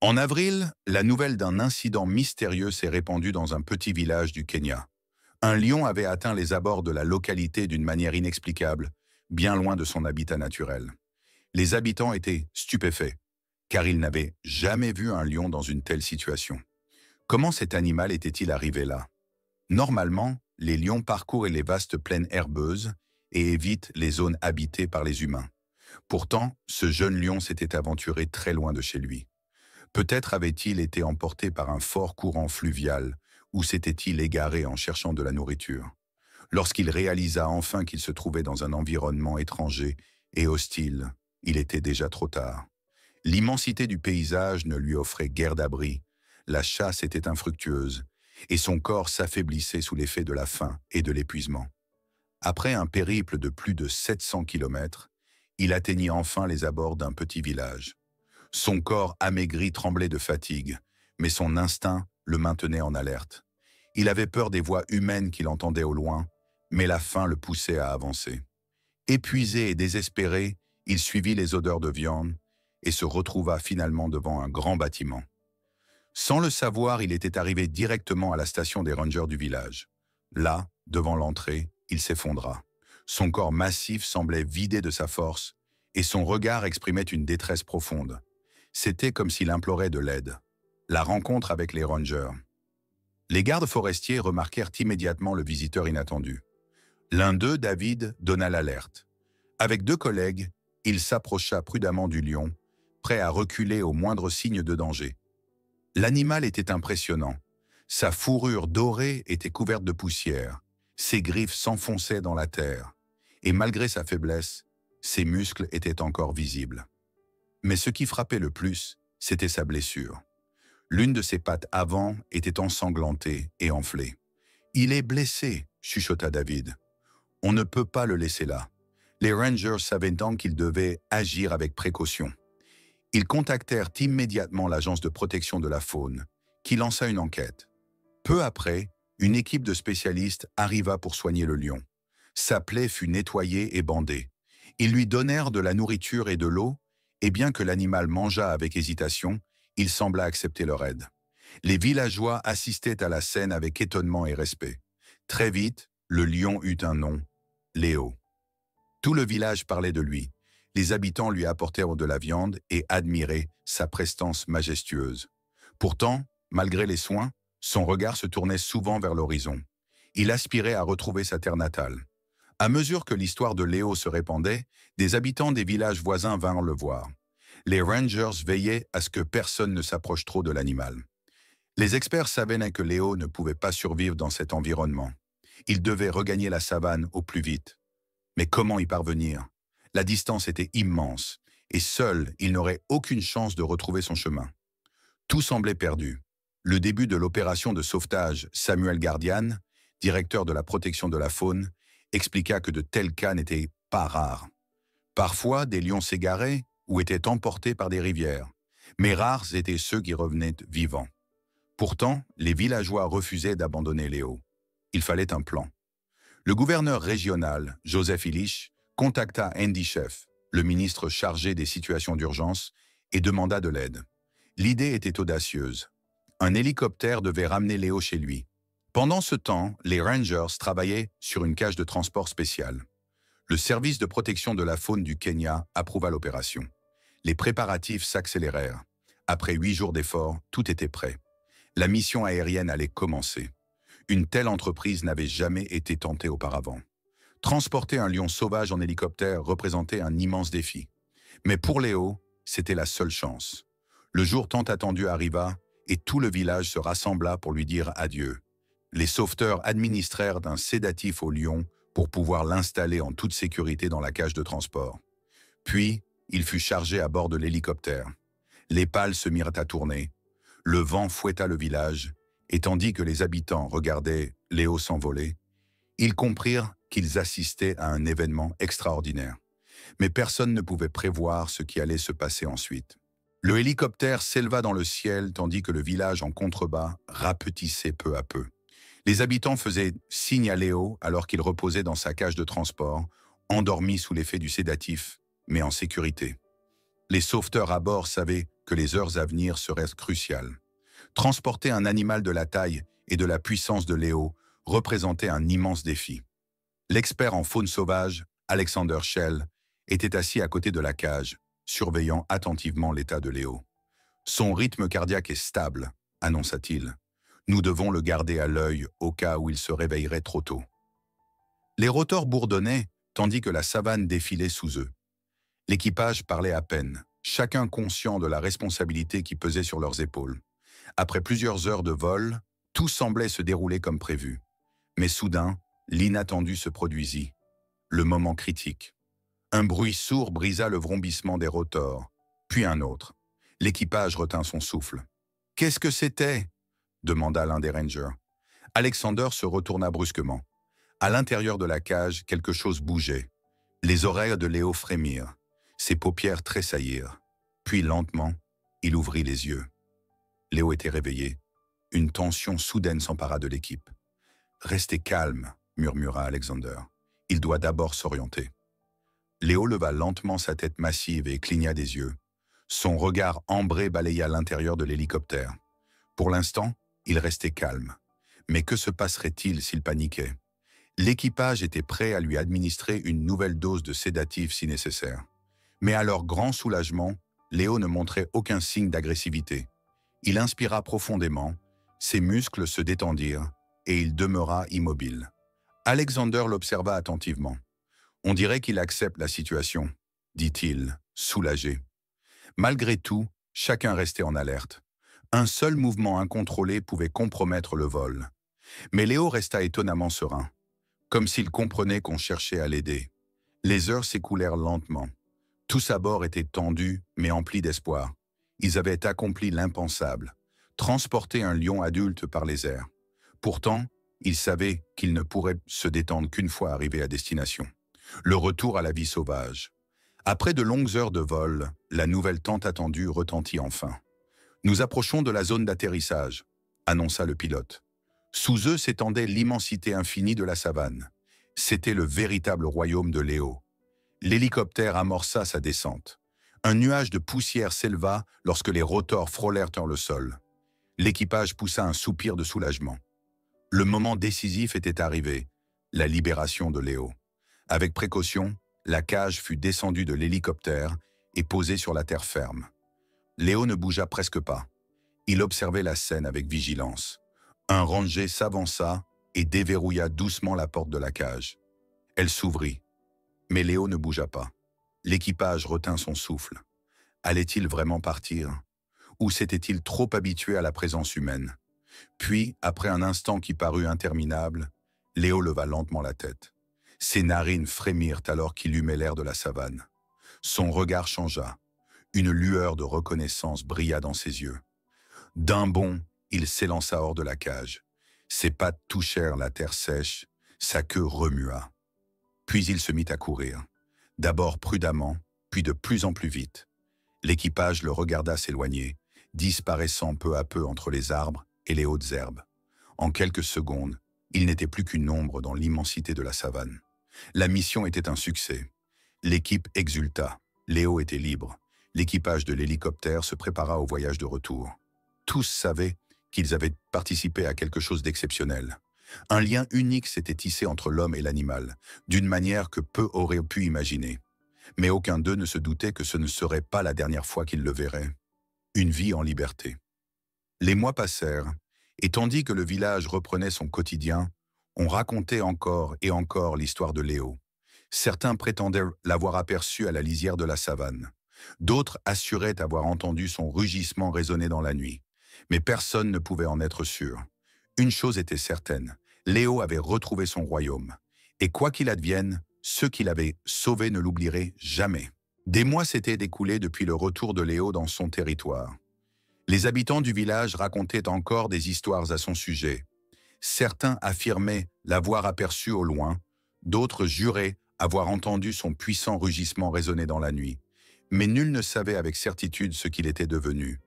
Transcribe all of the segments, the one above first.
En avril, la nouvelle d'un incident mystérieux s'est répandue dans un petit village du Kenya. Un lion avait atteint les abords de la localité d'une manière inexplicable, bien loin de son habitat naturel. Les habitants étaient stupéfaits, car ils n'avaient jamais vu un lion dans une telle situation. Comment cet animal était-il arrivé là? Normalement, les lions parcourent les vastes plaines herbeuses et évitent les zones habitées par les humains. Pourtant, ce jeune lion s'était aventuré très loin de chez lui. Peut-être avait-il été emporté par un fort courant fluvial, ou s'était-il égaré en cherchant de la nourriture. Lorsqu'il réalisa enfin qu'il se trouvait dans un environnement étranger et hostile, il était déjà trop tard. L'immensité du paysage ne lui offrait guère d'abri, la chasse était infructueuse, et son corps s'affaiblissait sous l'effet de la faim et de l'épuisement. Après un périple de plus de 700 kilomètres, il atteignit enfin les abords d'un petit village. Son corps amaigri tremblait de fatigue, mais son instinct le maintenait en alerte. Il avait peur des voix humaines qu'il entendait au loin, mais la faim le poussait à avancer. Épuisé et désespéré, il suivit les odeurs de viande et se retrouva finalement devant un grand bâtiment. Sans le savoir, il était arrivé directement à la station des rangers du village. Là, devant l'entrée, il s'effondra. Son corps massif semblait vidé de sa force et son regard exprimait une détresse profonde. C'était comme s'il implorait de l'aide. La rencontre avec les rangers. Les gardes forestiers remarquèrent immédiatement le visiteur inattendu. L'un d'eux, David, donna l'alerte. Avec deux collègues, il s'approcha prudemment du lion, prêt à reculer au moindre signe de danger. L'animal était impressionnant. Sa fourrure dorée était couverte de poussière, ses griffes s'enfonçaient dans la terre, et malgré sa faiblesse, ses muscles étaient encore visibles. Mais ce qui frappait le plus, c'était sa blessure. L'une de ses pattes avant était ensanglantée et enflée. « Il est blessé », chuchota David. « On ne peut pas le laisser là. » Les rangers savaient donc qu'ils devaient agir avec précaution. Ils contactèrent immédiatement l'agence de protection de la faune, qui lança une enquête. Peu après, une équipe de spécialistes arriva pour soigner le lion. Sa plaie fut nettoyée et bandée. Ils lui donnèrent de la nourriture et de l'eau, et bien que l'animal mangeât avec hésitation, il sembla accepter leur aide. Les villageois assistaient à la scène avec étonnement et respect. Très vite, le lion eut un nom, Léo. Tout le village parlait de lui. Les habitants lui apportèrent de la viande et admiraient sa prestance majestueuse. Pourtant, malgré les soins, son regard se tournait souvent vers l'horizon. Il aspirait à retrouver sa terre natale. À mesure que l'histoire de Léo se répandait, des habitants des villages voisins vinrent le voir. Les rangers veillaient à ce que personne ne s'approche trop de l'animal. Les experts savaient que Léo ne pouvait pas survivre dans cet environnement. Il devait regagner la savane au plus vite. Mais comment y parvenir? La distance était immense, et seul, il n'aurait aucune chance de retrouver son chemin. Tout semblait perdu. Le début de l'opération de sauvetage, Samuel Gardian, directeur de la protection de la faune, expliqua que de tels cas n'étaient pas rares. Parfois, des lions s'égaraient ou étaient emportés par des rivières, mais rares étaient ceux qui revenaient vivants. Pourtant, les villageois refusaient d'abandonner Léo. Il fallait un plan. Le gouverneur régional, Joseph Illich, contacta Andy Chef, le ministre chargé des situations d'urgence, et demanda de l'aide. L'idée était audacieuse. Un hélicoptère devait ramener Léo chez lui. Pendant ce temps, les rangers travaillaient sur une cage de transport spéciale. Le service de protection de la faune du Kenya approuva l'opération. Les préparatifs s'accélérèrent. Après 8 jours d'efforts, tout était prêt. La mission aérienne allait commencer. Une telle entreprise n'avait jamais été tentée auparavant. Transporter un lion sauvage en hélicoptère représentait un immense défi. Mais pour Léo, c'était la seule chance. Le jour tant attendu arriva et tout le village se rassembla pour lui dire adieu. Les sauveteurs administrèrent un sédatif au lion pour pouvoir l'installer en toute sécurité dans la cage de transport. Puis, il fut chargé à bord de l'hélicoptère. Les pales se mirent à tourner. Le vent fouetta le village, et tandis que les habitants regardaient Léo s'envoler, ils comprirent qu'ils assistaient à un événement extraordinaire. Mais personne ne pouvait prévoir ce qui allait se passer ensuite. Le hélicoptère s'éleva dans le ciel tandis que le village en contrebas rapetissait peu à peu. Les habitants faisaient signe à Léo alors qu'il reposait dans sa cage de transport, endormi sous l'effet du sédatif, mais en sécurité. Les sauveteurs à bord savaient que les heures à venir seraient cruciales. Transporter un animal de la taille et de la puissance de Léo représentait un immense défi. L'expert en faune sauvage, Alexander Schell, était assis à côté de la cage, surveillant attentivement l'état de Léo. « Son rythme cardiaque est stable », annonça-t-il. « Nous devons le garder à l'œil au cas où il se réveillerait trop tôt. » Les rotors bourdonnaient, tandis que la savane défilait sous eux. L'équipage parlait à peine, chacun conscient de la responsabilité qui pesait sur leurs épaules. Après plusieurs heures de vol, tout semblait se dérouler comme prévu. Mais soudain, l'inattendu se produisit. Le moment critique. Un bruit sourd brisa le vrombissement des rotors, puis un autre. L'équipage retint son souffle. « Qu'est-ce que c'était » demanda l'un des rangers. Alexander se retourna brusquement. À l'intérieur de la cage, quelque chose bougeait. Les oreilles de Léo frémirent. Ses paupières tressaillirent. Puis lentement, il ouvrit les yeux. Léo était réveillé. Une tension soudaine s'empara de l'équipe. « Restez calme », murmura Alexander. « Il doit d'abord s'orienter. » Léo leva lentement sa tête massive et cligna des yeux. Son regard ambré balaya l'intérieur de l'hélicoptère. Pour l'instant, il restait calme. Mais que se passerait-il s'il paniquait? L'équipage était prêt à lui administrer une nouvelle dose de sédatif si nécessaire. Mais à leur grand soulagement, Léo ne montrait aucun signe d'agressivité. Il inspira profondément, ses muscles se détendirent et il demeura immobile. Alexander l'observa attentivement. « On dirait qu'il accepte la situation », dit-il, soulagé. Malgré tout, chacun restait en alerte. Un seul mouvement incontrôlé pouvait compromettre le vol. Mais Léo resta étonnamment serein, comme s'il comprenait qu'on cherchait à l'aider. Les heures s'écoulèrent lentement. Tous à bord étaient tendus, mais emplis d'espoir. Ils avaient accompli l'impensable, transporter un lion adulte par les airs. Pourtant, ils savaient qu'ils ne pourraient se détendre qu'une fois arrivés à destination. Le retour à la vie sauvage. Après de longues heures de vol, la nouvelle tant attendue retentit enfin. « Nous approchons de la zone d'atterrissage », annonça le pilote. Sous eux s'étendait l'immensité infinie de la savane. C'était le véritable royaume de Léo. L'hélicoptère amorça sa descente. Un nuage de poussière s'éleva lorsque les rotors frôlèrent le sol. L'équipage poussa un soupir de soulagement. Le moment décisif était arrivé, la libération de Léo. Avec précaution, la cage fut descendue de l'hélicoptère et posée sur la terre ferme. Léo ne bougea presque pas. Il observait la scène avec vigilance. Un ranger s'avança et déverrouilla doucement la porte de la cage. Elle s'ouvrit. Mais Léo ne bougea pas. L'équipage retint son souffle. Allait-il vraiment partir? Ou s'était-il trop habitué à la présence humaine? Puis, après un instant qui parut interminable, Léo leva lentement la tête. Ses narines frémirent alors qu'il humait l'air de la savane. Son regard changea. Une lueur de reconnaissance brilla dans ses yeux. D'un bond, il s'élança hors de la cage. Ses pattes touchèrent la terre sèche, sa queue remua. Puis il se mit à courir. D'abord prudemment, puis de plus en plus vite. L'équipage le regarda s'éloigner, disparaissant peu à peu entre les arbres et les hautes herbes. En quelques secondes, il n'était plus qu'une ombre dans l'immensité de la savane. La mission était un succès. L'équipe exulta. Léo était libre. L'équipage de l'hélicoptère se prépara au voyage de retour. Tous savaient qu'ils avaient participé à quelque chose d'exceptionnel. Un lien unique s'était tissé entre l'homme et l'animal, d'une manière que peu auraient pu imaginer. Mais aucun d'eux ne se doutait que ce ne serait pas la dernière fois qu'ils le verraient. Une vie en liberté. Les mois passèrent, et tandis que le village reprenait son quotidien, on racontait encore et encore l'histoire de Léo. Certains prétendaient l'avoir aperçu à la lisière de la savane. D'autres assuraient avoir entendu son rugissement résonner dans la nuit. Mais personne ne pouvait en être sûr. Une chose était certaine, Léo avait retrouvé son royaume. Et quoi qu'il advienne, ceux qui l'avaient sauvé ne l'oublieraient jamais. Des mois s'étaient écoulés depuis le retour de Léo dans son territoire. Les habitants du village racontaient encore des histoires à son sujet. Certains affirmaient l'avoir aperçu au loin, d'autres juraient avoir entendu son puissant rugissement résonner dans la nuit. Mais nul ne savait avec certitude ce qu'il était devenu.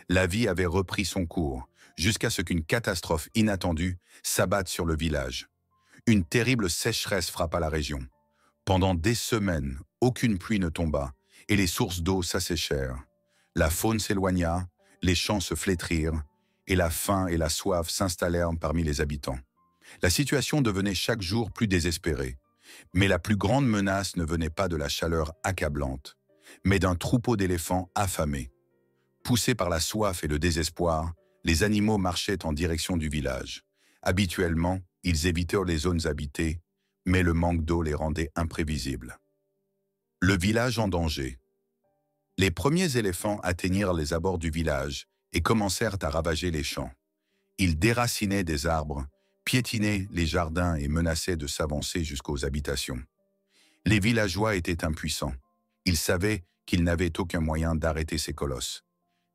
La vie avait repris son cours, jusqu'à ce qu'une catastrophe inattendue s'abatte sur le village. Une terrible sécheresse frappa la région. Pendant des semaines, aucune pluie ne tomba, et les sources d'eau s'asséchèrent. La faune s'éloigna, les champs se flétrirent, et la faim et la soif s'installèrent parmi les habitants. La situation devenait chaque jour plus désespérée. Mais la plus grande menace ne venait pas de la chaleur accablante, mais d'un troupeau d'éléphants affamés. Poussés par la soif et le désespoir, les animaux marchaient en direction du village. Habituellement, ils évitaient les zones habitées, mais le manque d'eau les rendait imprévisibles. Le village en danger. Les premiers éléphants atteignirent les abords du village et commencèrent à ravager les champs. Ils déracinaient des arbres, piétinaient les jardins et menaçaient de s'avancer jusqu'aux habitations. Les villageois étaient impuissants. Ils savaient qu'ils n'avaient aucun moyen d'arrêter ces colosses.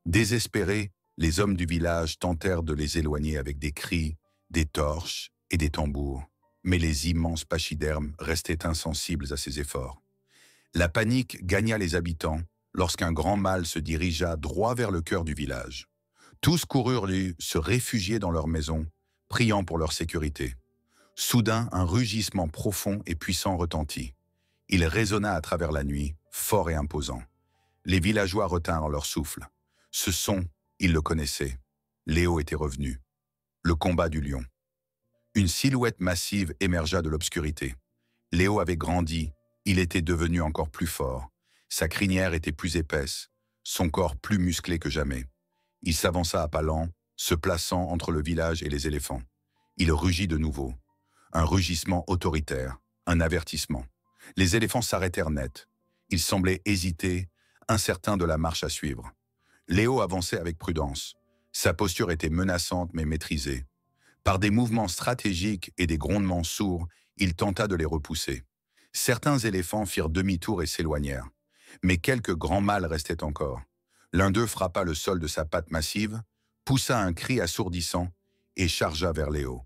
Désespérés, les hommes du village tentèrent de les éloigner avec des cris, des torches et des tambours, mais les immenses pachydermes restaient insensibles à ces efforts. La panique gagna les habitants lorsqu'un grand mâle se dirigea droit vers le cœur du village. Tous coururent se réfugier dans leur maison, priant pour leur sécurité. Soudain, un rugissement profond et puissant retentit. Il résonna à travers la nuit, fort et imposant. Les villageois retinrent leur souffle. Ce son, ils le connaissaient. Léo était revenu. Le combat du lion. Une silhouette massive émergea de l'obscurité. Léo avait grandi, il était devenu encore plus fort. Sa crinière était plus épaisse, son corps plus musclé que jamais. Il s'avança à pas lents, se plaçant entre le village et les éléphants. Il rugit de nouveau. Un rugissement autoritaire, un avertissement. Les éléphants s'arrêtèrent net. Ils semblaient hésiter, incertains de la marche à suivre. Léo avançait avec prudence. Sa posture était menaçante mais maîtrisée. Par des mouvements stratégiques et des grondements sourds, il tenta de les repousser. Certains éléphants firent demi-tour et s'éloignèrent. Mais quelques grands mâles restaient encore. L'un d'eux frappa le sol de sa patte massive, poussa un cri assourdissant et chargea vers Léo.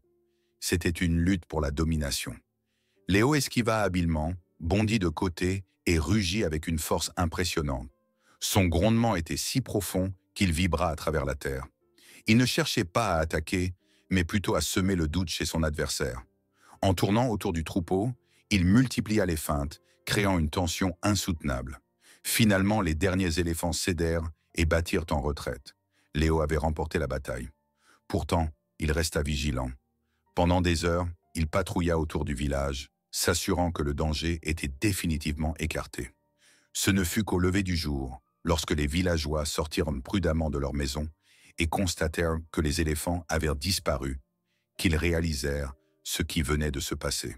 C'était une lutte pour la domination. Léo esquiva habilement, bondit de côté et rugit avec une force impressionnante. Son grondement était si profond qu'il vibra à travers la terre. Il ne cherchait pas à attaquer, mais plutôt à semer le doute chez son adversaire. En tournant autour du troupeau, il multiplia les feintes, créant une tension insoutenable. Finalement, les derniers éléphants cédèrent et battirent en retraite. Léo avait remporté la bataille. Pourtant, il resta vigilant. Pendant des heures, il patrouilla autour du village, s'assurant que le danger était définitivement écarté. Ce ne fut qu'au lever du jour, lorsque les villageois sortirent prudemment de leur maison et constatèrent que les éléphants avaient disparu, qu'ils réalisèrent ce qui venait de se passer.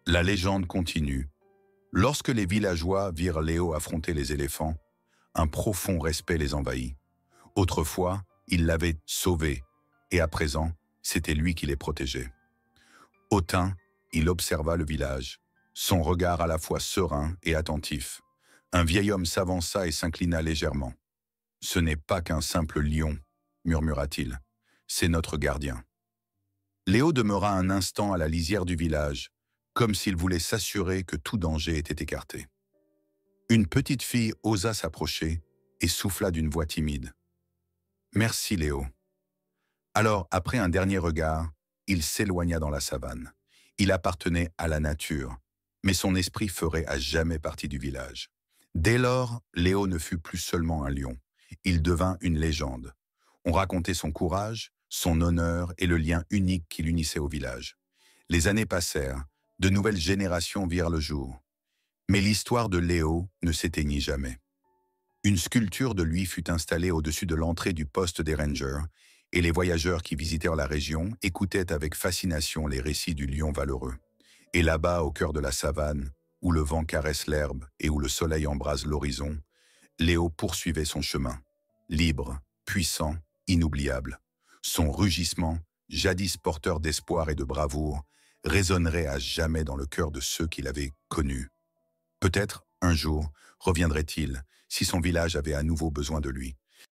La légende continue. Lorsque les villageois virent Léo affronter les éléphants, un profond respect les envahit. Autrefois, ils l'avaient sauvé, et à présent, c'était lui qui les protégeait. Hautain, il observa le village, son regard à la fois serein et attentif. Un vieil homme s'avança et s'inclina légèrement. « Ce n'est pas qu'un simple lion, » murmura-t-il. « C'est notre gardien. » Léo demeura un instant à la lisière du village, comme s'il voulait s'assurer que tout danger était écarté. Une petite fille osa s'approcher et souffla d'une voix timide. « Merci, Léo. » Alors, après un dernier regard, il s'éloigna dans la savane. Il appartenait à la nature, mais son esprit ferait à jamais partie du village. Dès lors, Léo ne fut plus seulement un lion. Il devint une légende. On racontait son courage, son honneur et le lien unique qui l'unissait au village. Les années passèrent, de nouvelles générations virent le jour. Mais l'histoire de Léo ne s'éteignit jamais. Une sculpture de lui fut installée au-dessus de l'entrée du poste des rangers, et les voyageurs qui visitèrent la région écoutaient avec fascination les récits du lion valeureux. Et là-bas, au cœur de la savane, où le vent caresse l'herbe et où le soleil embrase l'horizon, Léo poursuivait son chemin. Libre, puissant, inoubliable. Son rugissement, jadis porteur d'espoir et de bravoure, résonnerait à jamais dans le cœur de ceux qui l'avaient connu. Peut-être, un jour, reviendrait-il, si son village avait à nouveau besoin de lui.